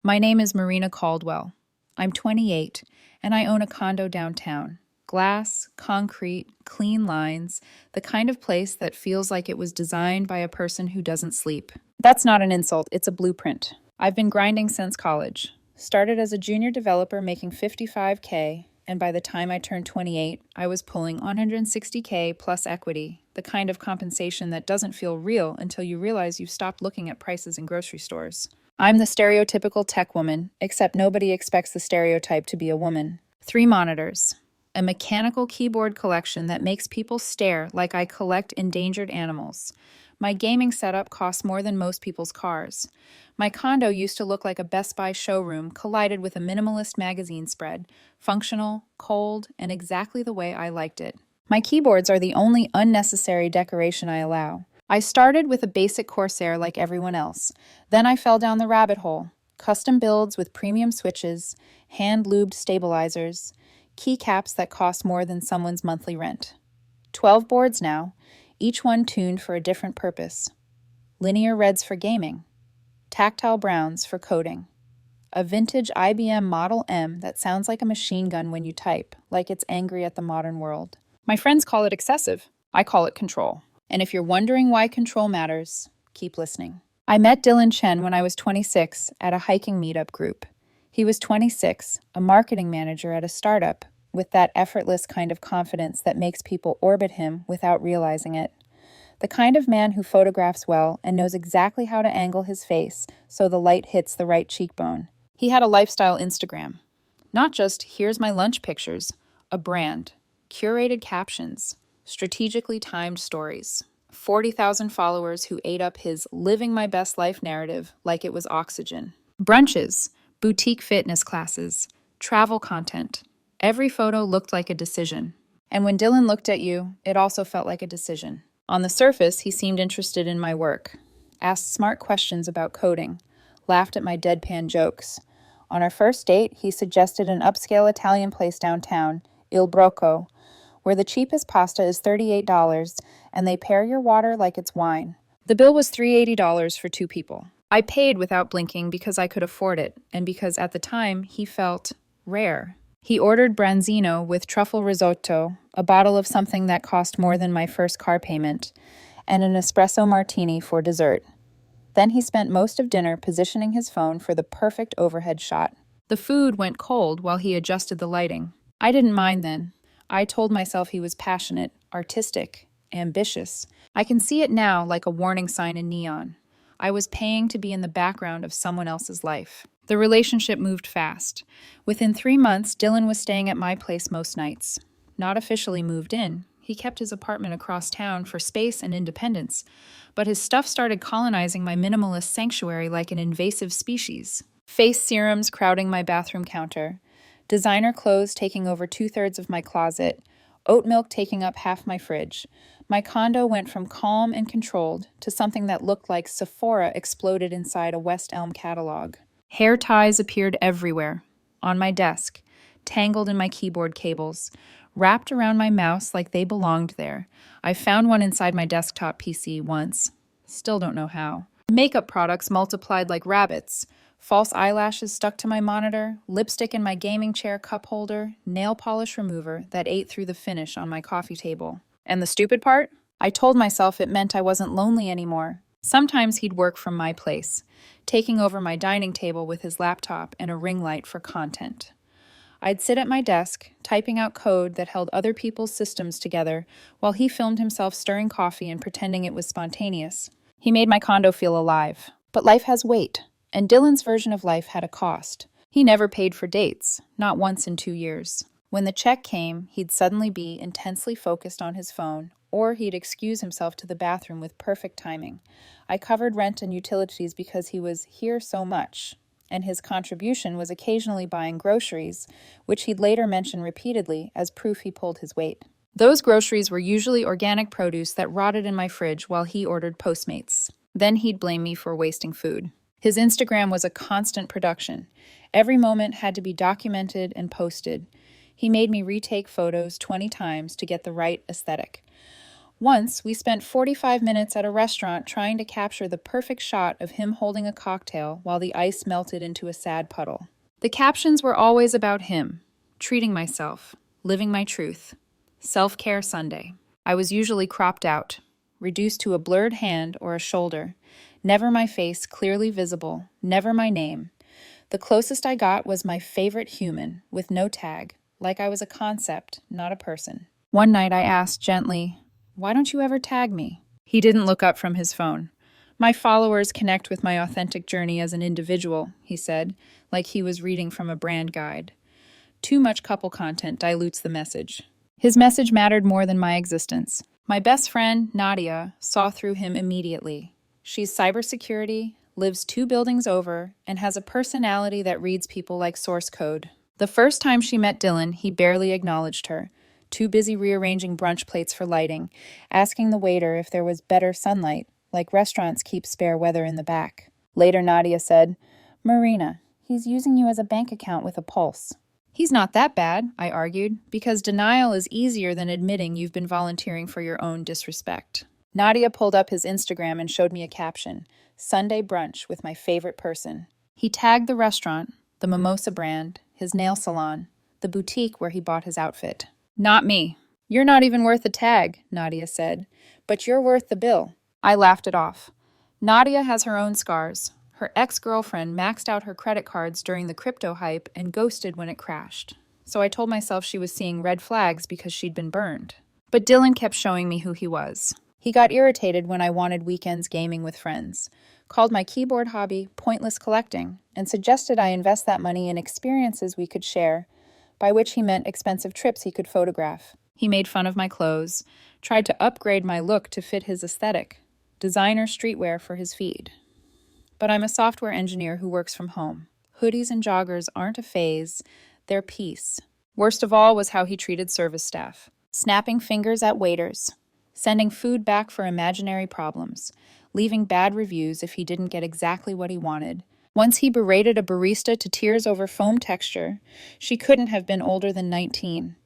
My name is Marina Caldwell. I'm 28, and I own a condo downtown. Glass, concrete, clean lines, the kind of place that feels like it was designed by a person who doesn't sleep. That's not an insult, it's a blueprint. I've been grinding since college. Started as a junior developer making 55K, and by the time I turned 28, I was pulling 160K plus equity, the kind of compensation that doesn't feel real until you realize you've stopped looking at prices in grocery stores. I'm the stereotypical tech woman, except nobody expects the stereotype to be a woman. 3 monitors, a mechanical keyboard collection that makes people stare like I collect endangered animals. My gaming setup costs more than most people's cars. My condo used to look like a Best Buy showroom collided with a minimalist magazine spread, functional, cold, and exactly the way I liked it. My keyboards are the only unnecessary decoration I allow. I started with a basic Corsair like everyone else. Then I fell down the rabbit hole. Custom builds with premium switches, hand-lubed stabilizers, keycaps that cost more than someone's monthly rent. 12 boards now, each one tuned for a different purpose. Linear reds for gaming, tactile browns for coding. A vintage IBM Model M that sounds like a machine gun when you type, like it's angry at the modern world. My friends call it excessive. I call it control. And if you're wondering why control matters, keep listening. I met Dylan Chen when I was 26 at a hiking meetup group. He was 26, a marketing manager at a startup, with that effortless kind of confidence that makes people orbit him without realizing it. The kind of man who photographs well and knows exactly how to angle his face so the light hits the right cheekbone. He had a lifestyle Instagram. Not just, here's my lunch pictures, a brand, curated captions, strategically timed stories. 40,000 followers who ate up his living my best life narrative like it was oxygen. Brunches, boutique fitness classes, travel content. Every photo looked like a decision. And when Dylan looked at you, it also felt like a decision. On the surface, he seemed interested in my work, asked smart questions about coding, laughed at my deadpan jokes. On our first date, he suggested an upscale Italian place downtown, Il Brocco, where the cheapest pasta is $38 and they pair your water like it's wine. The bill was $380 for 2 people. I paid without blinking because I could afford it and because at the time he felt rare. He ordered branzino with truffle risotto, a bottle of something that cost more than my first car payment, and an espresso martini for dessert. Then he spent most of dinner positioning his phone for the perfect overhead shot. The food went cold while he adjusted the lighting. I didn't mind then. I told myself he was passionate, artistic, ambitious. I can see it now like a warning sign in neon. I was paying to be in the background of someone else's life. The relationship moved fast. Within 3 months, Dylan was staying at my place most nights. Not officially moved in. He kept his apartment across town for space and independence. But his stuff started colonizing my minimalist sanctuary like an invasive species. Face serums crowding my bathroom counter. Designer clothes taking over 2/3 of my closet, oat milk taking up half my fridge. My condo went from calm and controlled to something that looked like Sephora exploded inside a West Elm catalog. Hair ties appeared everywhere, on my desk, tangled in my keyboard cables, wrapped around my mouse like they belonged there. I found one inside my desktop PC once. Still don't know how. Makeup products multiplied like rabbits. False eyelashes stuck to my monitor, lipstick in my gaming chair cup holder, nail polish remover that ate through the finish on my coffee table. And the stupid part? I told myself it meant I wasn't lonely anymore. Sometimes he'd work from my place, taking over my dining table with his laptop and a ring light for content. I'd sit at my desk, typing out code that held other people's systems together, while he filmed himself stirring coffee and pretending it was spontaneous. He made my condo feel alive. But life has weight. And Dylan's version of life had a cost. He never paid for dates, not once in 2 years. When the check came, he'd suddenly be intensely focused on his phone, or he'd excuse himself to the bathroom with perfect timing. I covered rent and utilities because he was here so much, and his contribution was occasionally buying groceries, which he'd later mention repeatedly as proof he pulled his weight. Those groceries were usually organic produce that rotted in my fridge while he ordered Postmates. Then he'd blame me for wasting food. His Instagram was a constant production. Every moment had to be documented and posted. He made me retake photos 20 times to get the right aesthetic. Once, we spent 45 minutes at a restaurant trying to capture the perfect shot of him holding a cocktail while the ice melted into a sad puddle. The captions were always about him, treating myself, living my truth. Self-care Sunday. I was usually cropped out, reduced to a blurred hand or a shoulder. Never my face clearly visible, never my name. The closest I got was my favorite human, with no tag, like I was a concept, not a person. One night I asked gently, "Why don't you ever tag me?" He didn't look up from his phone. "My followers connect with my authentic journey as an individual," he said, like he was reading from a brand guide. Too much couple content dilutes the message. His message mattered more than my existence. My best friend, Nadia, saw through him immediately. She's cybersecurity, lives 2 buildings over, and has a personality that reads people like source code. The first time she met Dylan, he barely acknowledged her, too busy rearranging brunch plates for lighting, asking the waiter if there was better sunlight, like restaurants keep spare weather in the back. Later, Nadia said, "Marina, he's using you as a bank account with a pulse." "He's not that bad," I argued, because denial is easier than admitting you've been volunteering for your own disrespect. Nadia pulled up his Instagram and showed me a caption, "Sunday brunch with my favorite person." He tagged the restaurant, the mimosa brand, his nail salon, the boutique where he bought his outfit. "Not me. You're not even worth a tag," Nadia said, "but you're worth the bill." I laughed it off. Nadia has her own scars. Her ex-girlfriend maxed out her credit cards during the crypto hype and ghosted when it crashed. So I told myself she was seeing red flags because she'd been burned. But Dylan kept showing me who he was. He got irritated when I wanted weekends gaming with friends, called my keyboard hobby pointless collecting, and suggested I invest that money in experiences we could share, by which he meant expensive trips he could photograph. He made fun of my clothes, tried to upgrade my look to fit his aesthetic, designer streetwear for his feed. But I'm a software engineer who works from home. Hoodies and joggers aren't a phase, they're peace. Worst of all was how he treated service staff, snapping fingers at waiters, sending food back for imaginary problems, leaving bad reviews if he didn't get exactly what he wanted. Once he berated a barista to tears over foam texture. She couldn't have been older than 19.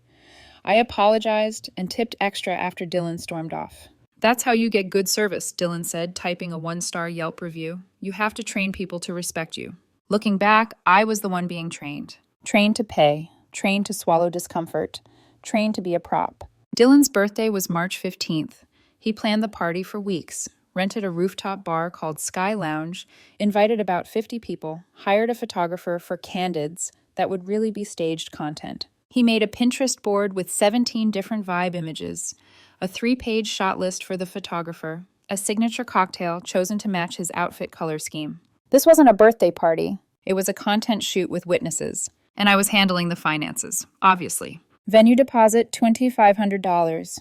I apologized and tipped extra after Dylan stormed off. "That's how you get good service," Dylan said, typing a 1-star Yelp review. "You have to train people to respect you." Looking back, I was the one being trained. Trained to pay, trained to swallow discomfort, trained to be a prop. Dylan's birthday was March 15th. He planned the party for weeks, rented a rooftop bar called Sky Lounge, invited about 50 people, hired a photographer for candids that would really be staged content. He made a Pinterest board with 17 different vibe images, a 3-page shot list for the photographer, a signature cocktail chosen to match his outfit color scheme. This wasn't a birthday party. It was a content shoot with witnesses. And I was handling the finances, obviously. Venue deposit, $2,500.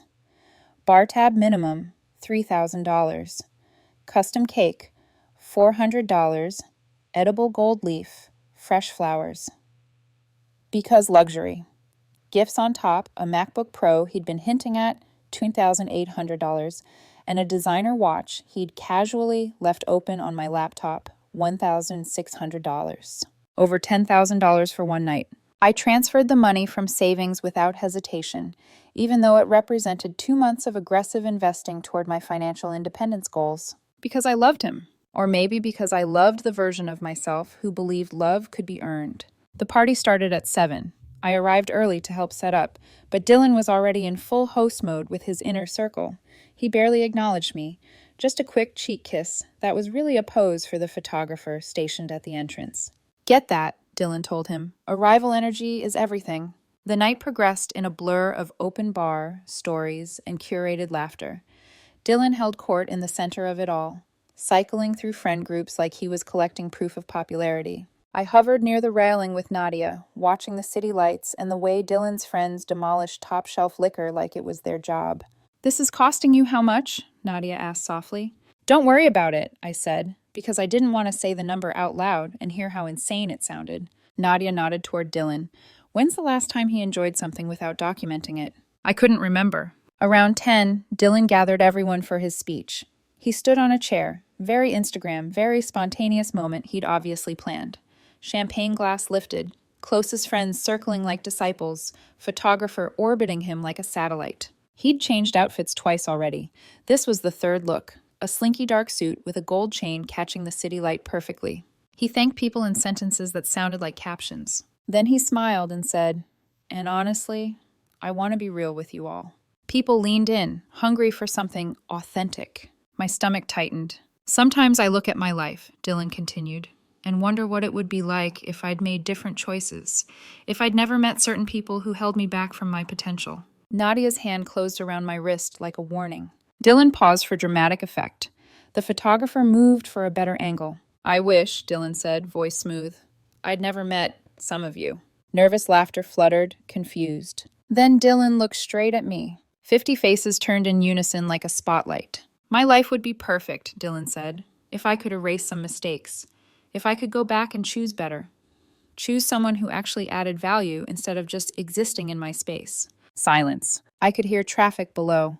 Bar tab minimum, $3,000. Custom cake, $400. Edible gold leaf, fresh flowers. Because luxury. Gifts on top, a MacBook Pro he'd been hinting at, $2,800, and a designer watch he'd casually left open on my laptop, $1,600. Over $10,000 for one night. I transferred the money from savings without hesitation, even though it represented 2 months of aggressive investing toward my financial independence goals. Because I loved him. Or maybe because I loved the version of myself who believed love could be earned. The party started at 7. I arrived early to help set up, but Dylan was already in full host mode with his inner circle. He barely acknowledged me. Just a quick cheek kiss that was really a pose for the photographer stationed at the entrance. "Get that," Dylan told him. "Arrival energy is everything." The night progressed in a blur of open bar, stories, and curated laughter. Dylan held court in the center of it all, cycling through friend groups like he was collecting proof of popularity. I hovered near the railing with Nadia, watching the city lights and the way Dylan's friends demolished top-shelf liquor like it was their job. "This is costing you how much?" Nadia asked softly. "Don't worry about it," I said, because I didn't want to say the number out loud and hear how insane it sounded. Nadia nodded toward Dylan. When's the last time he enjoyed something without documenting it? I couldn't remember. Around 10, Dylan gathered everyone for his speech. He stood on a chair, very Instagram, very spontaneous moment he'd obviously planned. Champagne glass lifted, closest friends circling like disciples, photographer orbiting him like a satellite. He'd changed outfits twice already. This was the third look, a slinky dark suit with a gold chain catching the city light perfectly. He thanked people in sentences that sounded like captions. Then he smiled and said, "And honestly, I want to be real with you all." People leaned in, hungry for something authentic. My stomach tightened. "Sometimes I look at my life," Dylan continued, "and wonder what it would be like if I'd made different choices, if I'd never met certain people who held me back from my potential." Nadia's hand closed around my wrist like a warning. Dylan paused for dramatic effect. The photographer moved for a better angle. "I wish," Dylan said, voice smooth, "I'd never met some of you." Nervous laughter fluttered, confused. Then Dylan looked straight at me. 50 faces turned in unison like a spotlight. "My life would be perfect," Dylan said, "if I could erase some mistakes. If I could go back and choose better. Choose someone who actually added value instead of just existing in my space." Silence. I could hear traffic below,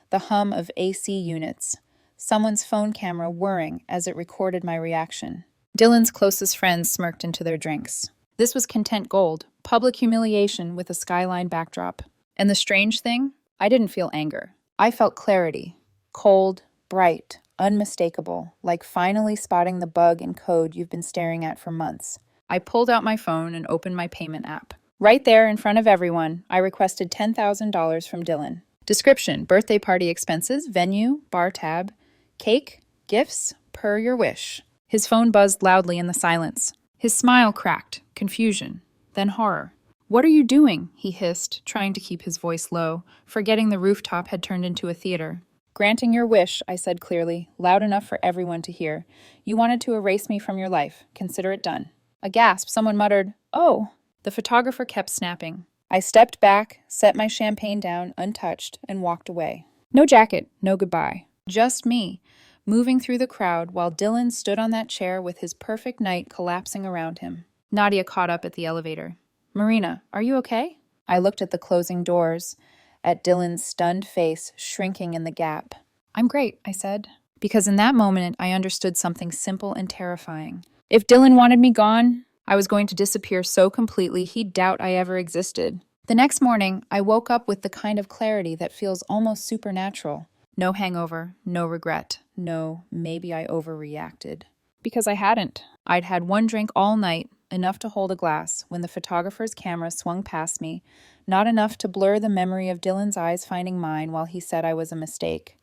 the hum of AC units, someone's phone camera whirring as it recorded my reaction. Dylan's closest friends smirked into their drinks. This was content gold, public humiliation with a skyline backdrop. And the strange thing? I didn't feel anger. I felt clarity. Cold, bright, unmistakable, like finally spotting the bug in code you've been staring at for months. I pulled out my phone and opened my payment app. Right there in front of everyone, I requested $10,000 from Dylan. Description: birthday party expenses, venue, bar tab, cake, gifts, per your wish. His phone buzzed loudly in the silence. His smile cracked, confusion, then horror. "What are you doing?" he hissed, trying to keep his voice low, forgetting the rooftop had turned into a theater. "Granting your wish," I said clearly, loud enough for everyone to hear. "You wanted to erase me from your life. Consider it done." A gasp, someone muttered, "Oh." The photographer kept snapping. I stepped back, set my champagne down untouched, and walked away. No jacket, no goodbye. Just me, moving through the crowd while Dylan stood on that chair with his perfect night collapsing around him. Nadia caught up at the elevator. "Marina, are you okay?" I looked at the closing doors, at Dylan's stunned face shrinking in the gap. "I'm great," I said, because in that moment I understood something simple and terrifying. If Dylan wanted me gone, I was going to disappear so completely he'd doubt I ever existed. The next morning, I woke up with the kind of clarity that feels almost supernatural. No hangover, no regret, no maybe I overreacted. Because I hadn't. I'd had one drink all night, enough to hold a glass, when the photographer's camera swung past me, not enough to blur the memory of Dylan's eyes finding mine while he said I was a mistake.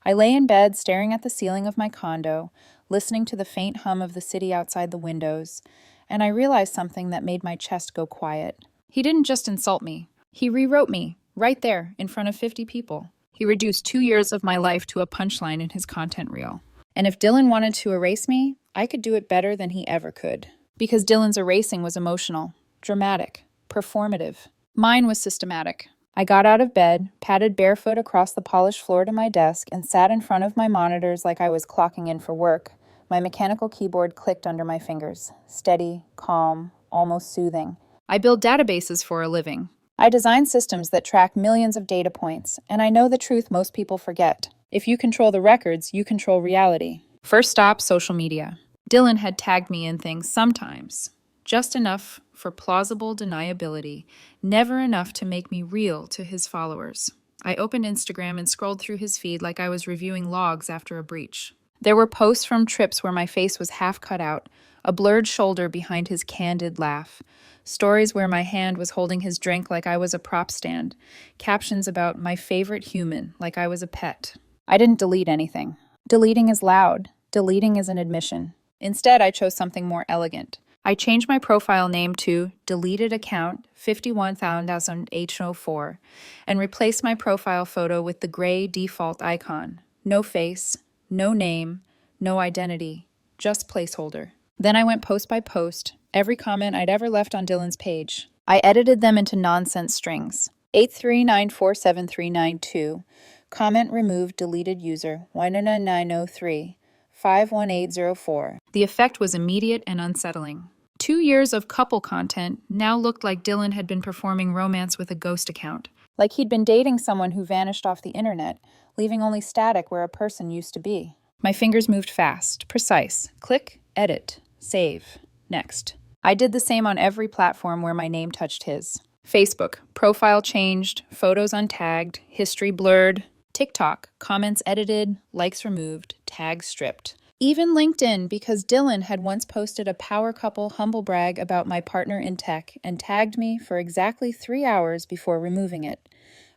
I lay in bed staring at the ceiling of my condo, listening to the faint hum of the city outside the windows, and I realized something that made my chest go quiet. He didn't just insult me. He rewrote me, right there, in front of 50 people. He reduced 2 years of my life to a punchline in his content reel. And if Dylan wanted to erase me, I could do it better than he ever could. Because Dylan's erasing was emotional, dramatic, performative. Mine was systematic. I got out of bed, padded barefoot across the polished floor to my desk, and sat in front of my monitors like I was clocking in for work. My mechanical keyboard clicked under my fingers, steady, calm, almost soothing. I build databases for a living. I design systems that track millions of data points, and I know the truth most people forget. If you control the records, you control reality. First stop, social media. Dylan had tagged me in things sometimes. Just enough for plausible deniability, never enough to make me real to his followers. I opened Instagram and scrolled through his feed like I was reviewing logs after a breach. There were posts from trips where my face was half cut out, a blurred shoulder behind his candid laugh, stories where my hand was holding his drink like I was a prop stand, captions about my favorite human like I was a pet. I didn't delete anything. Deleting is loud. Deleting is an admission. Instead, I chose something more elegant. I changed my profile name to Deleted Account 51804 and replaced my profile photo with the gray default icon. No face, no name, no identity, just placeholder. Then I went post by post, every comment I'd ever left on Dylan's page. I edited them into nonsense strings. 839473992, comment removed deleted user 19903, 51804. The effect was immediate and unsettling. 2 years of couple content now looked like Dylan had been performing romance with a ghost account. Like he'd been dating someone who vanished off the internet, leaving only static where a person used to be. My fingers moved fast, precise. Click, edit, save, next. I did the same on every platform where my name touched his. Facebook, profile changed, photos untagged, history blurred. TikTok, comments edited, likes removed, tags stripped. Even LinkedIn, because Dylan had once posted a power couple humble brag about my partner in tech and tagged me for exactly 3 hours before removing it.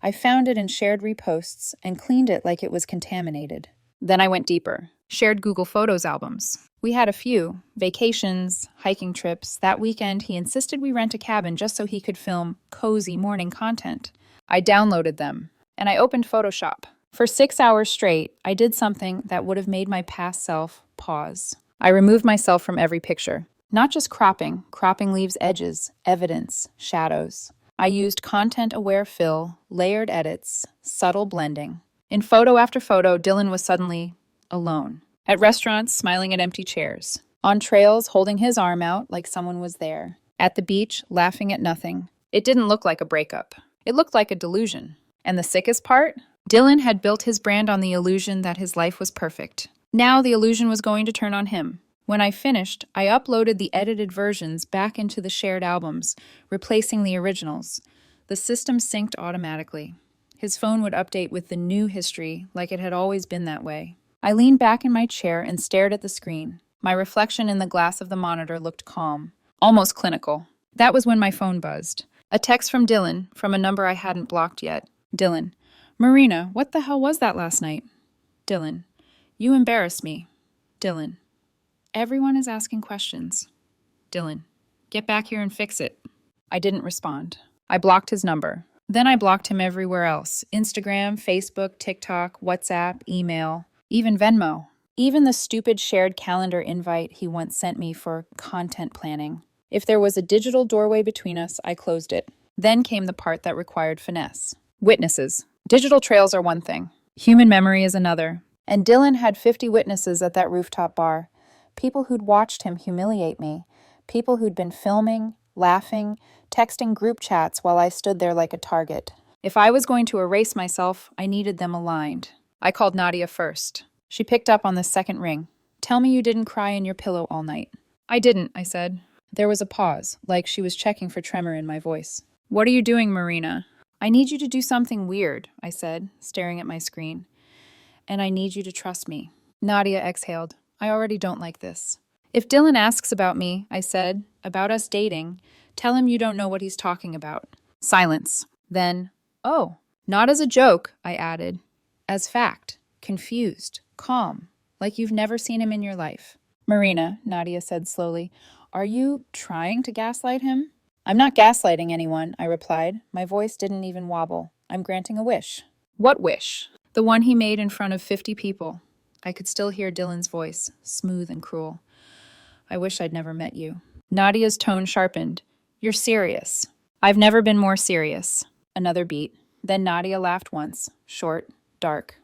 I found it and shared reposts and cleaned it like it was contaminated. Then I went deeper. Shared Google Photos albums. We had a few vacations, hiking trips. That weekend, he insisted we rent a cabin just so he could film cozy morning content. I downloaded them, and I opened Photoshop. For 6 hours straight, I did something that would have made my past self pause. I removed myself from every picture. Not just cropping. Cropping leaves edges, evidence, shadows. I used content-aware fill, layered edits, subtle blending. In photo after photo, Dylan was suddenly alone. At restaurants, smiling at empty chairs. On trails, holding his arm out like someone was there. At the beach, laughing at nothing. It didn't look like a breakup. It looked like a delusion. And the sickest part? Dylan had built his brand on the illusion that his life was perfect. Now the illusion was going to turn on him. When I finished, I uploaded the edited versions back into the shared albums, replacing the originals. The system synced automatically. His phone would update with the new history, like it had always been that way. I leaned back in my chair and stared at the screen. My reflection in the glass of the monitor looked calm, almost clinical. That was when my phone buzzed. A text from Dylan, from a number I hadn't blocked yet. Dylan: Marina, what the hell was that last night? Dylan: You embarrassed me. Dylan: Everyone is asking questions. Dylan: Get back here and fix it. I didn't respond. I blocked his number. Then I blocked him everywhere else. Instagram, Facebook, TikTok, WhatsApp, email, even Venmo. Even the stupid shared calendar invite he once sent me for content planning. If there was a digital doorway between us, I closed it. Then came the part that required finesse. Witnesses. Digital trails are one thing. Human memory is another. And Dylan had 50 witnesses at that rooftop bar. People who'd watched him humiliate me. People who'd been filming, laughing, texting group chats while I stood there like a target. If I was going to erase myself, I needed them aligned. I called Nadia first. She picked up on the second ring. Tell me you didn't cry in your pillow all night. I didn't, I said. There was a pause, like she was checking for tremor in my voice. What are you doing, Marina? I need you to do something weird, I said, staring at my screen. And I need you to trust me. Nadia exhaled. I already don't like this. If Dylan asks about me, I said, about us dating, tell him you don't know what he's talking about. Silence. Then, oh, not as a joke, I added. As fact. Confused. Calm. Like you've never seen him in your life. Marina, Nadia said slowly, are you trying to gaslight him? I'm not gaslighting anyone, I replied. My voice didn't even wobble. I'm granting a wish. What wish? The one he made in front of 50 people. I could still hear Dylan's voice, smooth and cruel. I wish I'd never met you. Nadia's tone sharpened. You're serious. I've never been more serious. Another beat. Then Nadia laughed once, short, dark.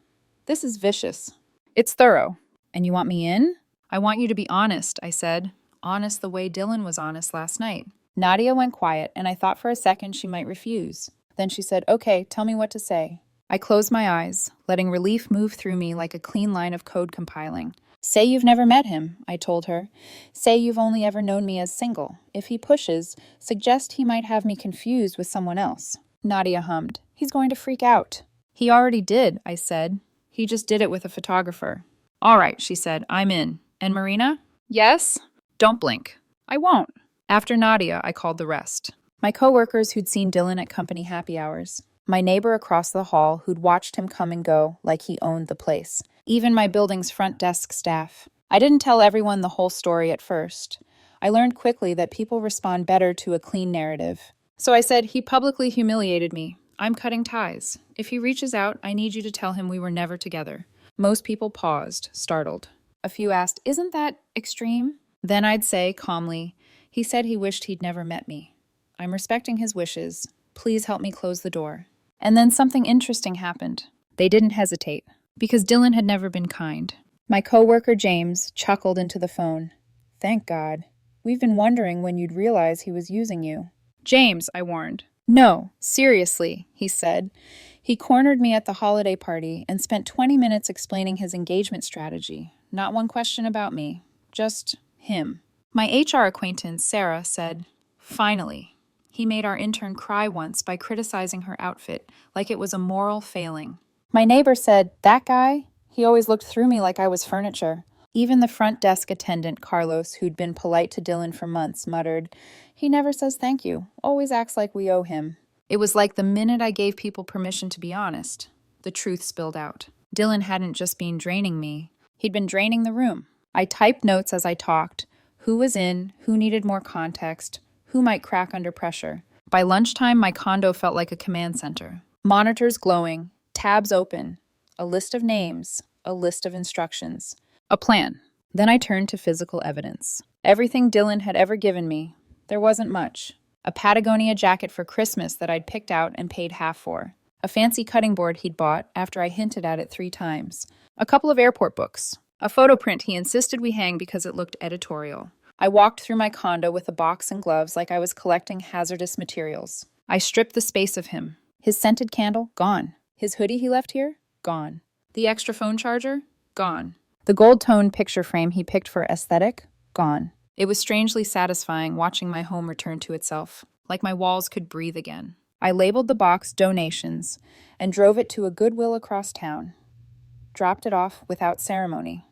This is vicious. It's thorough. And you want me in? I want you to be honest, I said. Honest the way Dylan was honest last night. Nadia went quiet, and I thought for a second she might refuse. Then she said, okay, tell me what to say. I closed my eyes, letting relief move through me like a clean line of code compiling. Say you've never met him, I told her. Say you've only ever known me as single. If he pushes, suggest he might have me confused with someone else. Nadia hummed. He's going to freak out. He already did, I said. He just did it with a photographer. All right, she said, I'm in. And Marina? Yes? Don't blink. I won't. After Nadia, I called the rest. My coworkers who'd seen Dylan at company happy hours. My neighbor across the hall who'd watched him come and go like he owned the place. Even my building's front desk staff. I didn't tell everyone the whole story at first. I learned quickly that people respond better to a clean narrative. So I said, he publicly humiliated me. I'm cutting ties. If he reaches out, I need you to tell him we were never together. Most people paused, startled. A few asked, isn't that extreme? Then I'd say, calmly, he said he wished he'd never met me. I'm respecting his wishes. Please help me close the door. And then something interesting happened. They didn't hesitate, because Dylan had never been kind. My coworker James chuckled into the phone. Thank God. We've been wondering when you'd realize he was using you. James, I warned. No, seriously, he said. He cornered me at the holiday party and spent 20 minutes explaining his engagement strategy. Not one question about me, just him. My HR acquaintance, Sarah, said, finally. He made our intern cry once by criticizing her outfit, like it was a moral failing. My neighbor said, "That guy? He always looked through me like I was furniture." Even the front desk attendant, Carlos, who'd been polite to Dylan for months, muttered, "He never says thank you, always acts like we owe him." It was like the minute I gave people permission to be honest, the truth spilled out. Dylan hadn't just been draining me, he'd been draining the room. I typed notes as I talked, who was in, who needed more context, who might crack under pressure. By lunchtime, my condo felt like a command center. Monitors glowing, tabs open, a list of names, a list of instructions, a plan. Then I turned to physical evidence. Everything Dylan had ever given me. There wasn't much. A Patagonia jacket for Christmas that I'd picked out and paid half for. A fancy cutting board he'd bought after I hinted at it 3 times. A couple of airport books. A photo print he insisted we hang because it looked editorial. I walked through my condo with a box and gloves like I was collecting hazardous materials. I stripped the space of him. His scented candle? Gone. His hoodie he left here? Gone. The extra phone charger? Gone. The gold-toned picture frame he picked for aesthetic? Gone. It was strangely satisfying watching my home return to itself, like my walls could breathe again. I labeled the box donations and drove it to a Goodwill across town. Dropped it off without ceremony.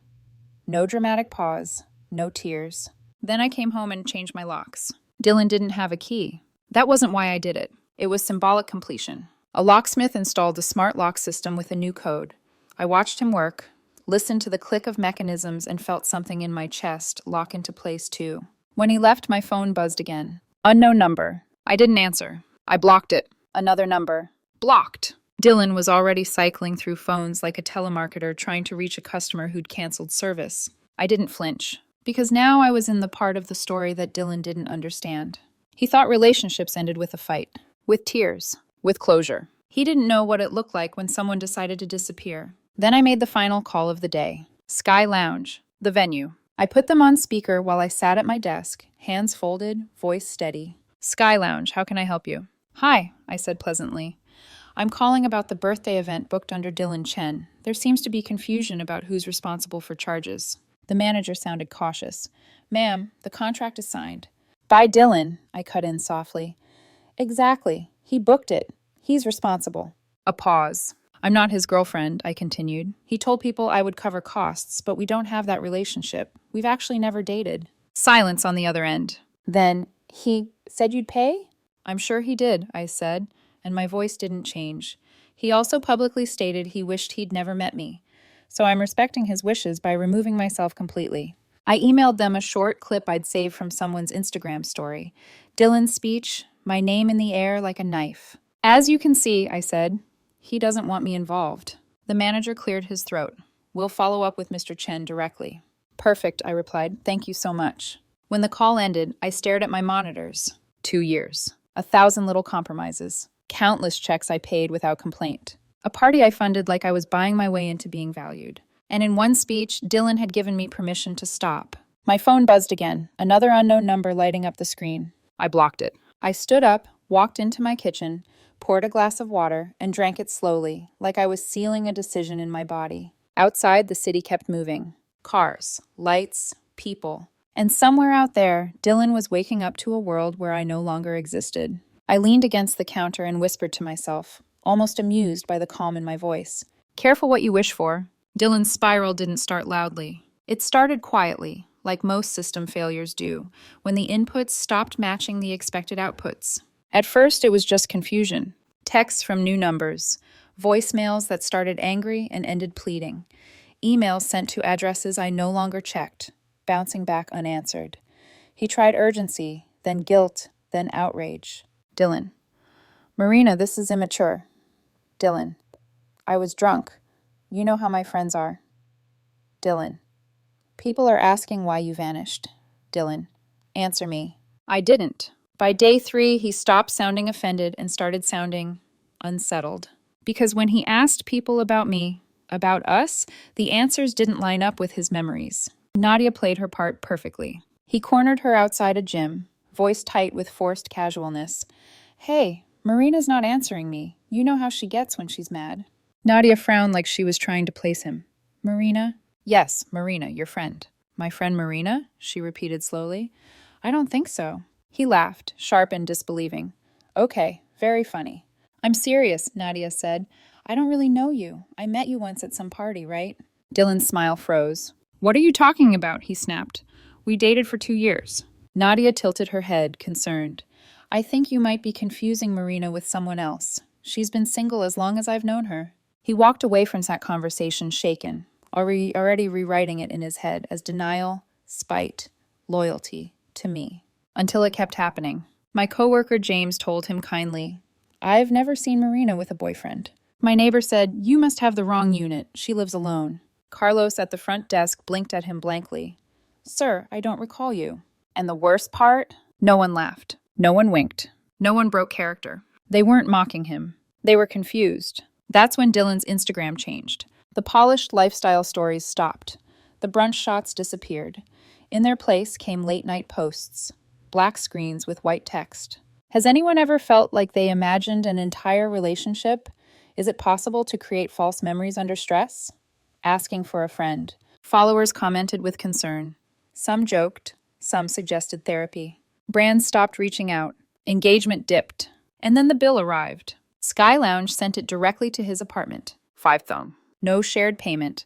No dramatic pause, no tears. Then I came home and changed my locks. Dylan didn't have a key. That wasn't why I did it. It was symbolic completion. A locksmith installed a smart lock system with a new code. I watched him work, listened to the click of mechanisms, and felt something in my chest lock into place too. When he left, my phone buzzed again. Unknown number. I didn't answer. I blocked it. Another number. Blocked. Dylan was already cycling through phones like a telemarketer trying to reach a customer who'd canceled service. I didn't flinch, because now I was in the part of the story that Dylan didn't understand. He thought relationships ended with a fight, with tears, with closure. He didn't know what it looked like when someone decided to disappear. Then I made the final call of the day. Sky Lounge, the venue. I put them on speaker while I sat at my desk, hands folded, voice steady. Sky Lounge, how can I help you? Hi, I said pleasantly. I'm calling about the birthday event booked under Dylan Chen. There seems to be confusion about who's responsible for charges. The manager sounded cautious. Ma'am, the contract is signed. By Dylan, I cut in softly. Exactly. He booked it. He's responsible. A pause. I'm not his girlfriend, I continued. He told people I would cover costs, but we don't have that relationship. We've actually never dated. Silence on the other end. Then, he said you'd pay? I'm sure he did, I said, and my voice didn't change. He also publicly stated he wished he'd never met me, so I'm respecting his wishes by removing myself completely. I emailed them a short clip I'd saved from someone's Instagram story. Dylan's speech, my name in the air like a knife. As you can see, I said, he doesn't want me involved. The manager cleared his throat. We'll follow up with Mr. Chen directly. Perfect, I replied. Thank you so much. When the call ended, I stared at my monitors. 2 years. 1,000 little compromises. Countless checks I paid without complaint. A party I funded like I was buying my way into being valued. And in one speech, Dylan had given me permission to stop. My phone buzzed again, another unknown number lighting up the screen. I blocked it. I stood up, walked into my kitchen, poured a glass of water, and drank it slowly, like I was sealing a decision in my body. Outside, the city kept moving. Cars, lights, people. And somewhere out there, Dylan was waking up to a world where I no longer existed. I leaned against the counter and whispered to myself, almost amused by the calm in my voice. Careful what you wish for. Dylan's spiral didn't start loudly. It started quietly, like most system failures do, when the inputs stopped matching the expected outputs. At first, it was just confusion. Texts from new numbers, voicemails that started angry and ended pleading, emails sent to addresses I no longer checked, bouncing back unanswered. He tried urgency, then guilt, then outrage. Dylan. Marina, this is immature. Dylan. I was drunk. You know how my friends are. Dylan. People are asking why you vanished. Dylan. Answer me. I didn't. By day 3, he stopped sounding offended and started sounding unsettled. Because when he asked people about me, about us, the answers didn't line up with his memories. Nadia played her part perfectly. He cornered her outside a gym, voice tight with forced casualness. Hey, Marina's not answering me. You know how she gets when she's mad. Nadia frowned like she was trying to place him. Marina? Yes, Marina, your friend. My friend Marina? She repeated slowly. I don't think so. He laughed, sharp and disbelieving. Okay, very funny. I'm serious, Nadia said. I don't really know you. I met you once at some party, right? Dylan's smile froze. What are you talking about? He snapped. We dated for 2 years. Nadia tilted her head, concerned. I think you might be confusing Marina with someone else. She's been single as long as I've known her. He walked away from that conversation shaken, already rewriting it in his head as denial, spite, loyalty to me. Until it kept happening. My coworker James told him kindly, I've never seen Marina with a boyfriend. My neighbor said, You must have the wrong unit. She lives alone. Carlos at the front desk blinked at him blankly. Sir, I don't recall you. And the worst part? No one laughed. No one winked. No one broke character. They weren't mocking him. They were confused. That's when Dylan's Instagram changed. The polished lifestyle stories stopped. The brunch shots disappeared. In their place came late-night posts. Black screens with white text. Has anyone ever felt like they imagined an entire relationship? Is it possible to create false memories under stress? Asking for a friend. Followers commented with concern. Some joked. Some suggested therapy. Brands stopped reaching out. Engagement dipped. And then the bill arrived. Sky Lounge sent it directly to his apartment. 5 thumb. No shared payment.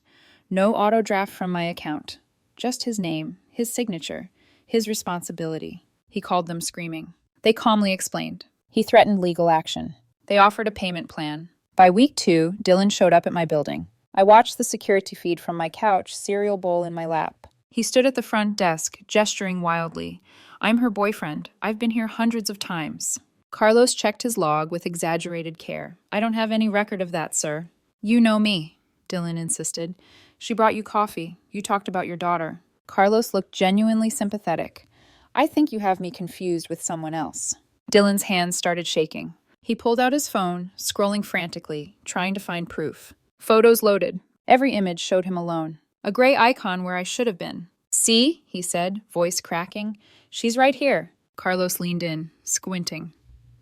No auto draft from my account. Just his name, his signature, his responsibility. He called them screaming. They calmly explained. He threatened legal action. They offered a payment plan. By week 2, Dylan showed up at my building. I watched the security feed from my couch, cereal bowl in my lap. He stood at the front desk, gesturing wildly. I'm her boyfriend. I've been here hundreds of times. Carlos checked his log with exaggerated care. I don't have any record of that, sir. You know me, Dylan insisted. She brought you coffee. You talked about your daughter. Carlos looked genuinely sympathetic. I think you have me confused with someone else. Dylan's hands started shaking. He pulled out his phone, scrolling frantically, trying to find proof. Photos loaded. Every image showed him alone. A gray icon where I should have been. See, he said, voice cracking. She's right here. Carlos leaned in, squinting.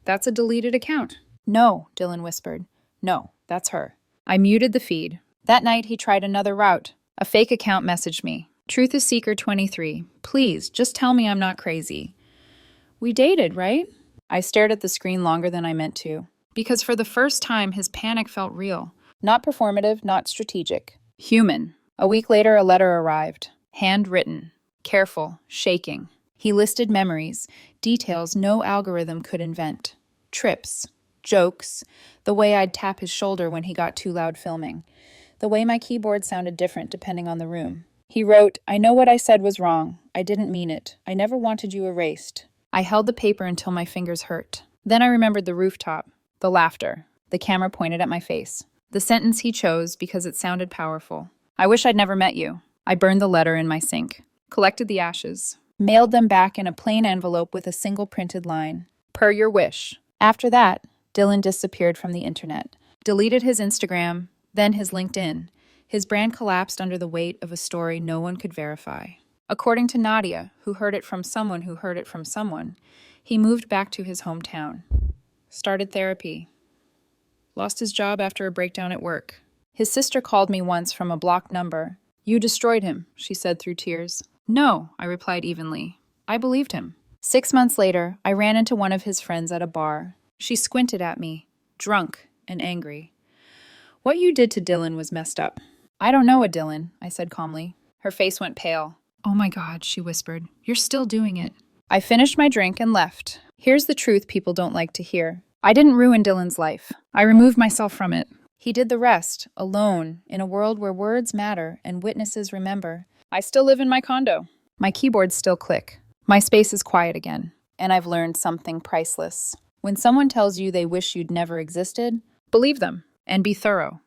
That's a deleted account. No, Dylan whispered. No, that's her. I muted the feed. That night, he tried another route. A fake account messaged me. Truth is Seeker 23. Please, just tell me I'm not crazy. We dated, right? I stared at the screen longer than I meant to. Because for the first time, his panic felt real. Not performative, not strategic. Human. A week later, a letter arrived. Handwritten. Careful. Shaking. He listed memories. Details no algorithm could invent. Trips. Jokes. The way I'd tap his shoulder when he got too loud filming. The way my keyboard sounded different depending on the room. He wrote, I know what I said was wrong. I didn't mean it. I never wanted you erased. I held the paper until my fingers hurt. Then I remembered the rooftop, the laughter. The camera pointed at my face. The sentence he chose because it sounded powerful. I wish I'd never met you. I burned the letter in my sink, collected the ashes, mailed them back in a plain envelope with a single printed line. Per your wish. After that, Dylan disappeared from the internet, deleted his Instagram, then his LinkedIn. His brand collapsed under the weight of a story no one could verify. According to Nadia, who heard it from someone who heard it from someone, he moved back to his hometown. Started therapy. Lost his job after a breakdown at work. His sister called me once from a blocked number. You destroyed him, she said through tears. No, I replied evenly. I believed him. 6 months later, I ran into one of his friends at a bar. She squinted at me, drunk and angry. What you did to Dylan was messed up. I don't know a Dylan, I said calmly. Her face went pale. Oh my God, she whispered. You're still doing it. I finished my drink and left. Here's the truth people don't like to hear. I didn't ruin Dylan's life. I removed myself from it. He did the rest, alone, in a world where words matter and witnesses remember. I still live in my condo. My keyboards still click. My space is quiet again. And I've learned something priceless. When someone tells you they wish you'd never existed, believe them and be thorough.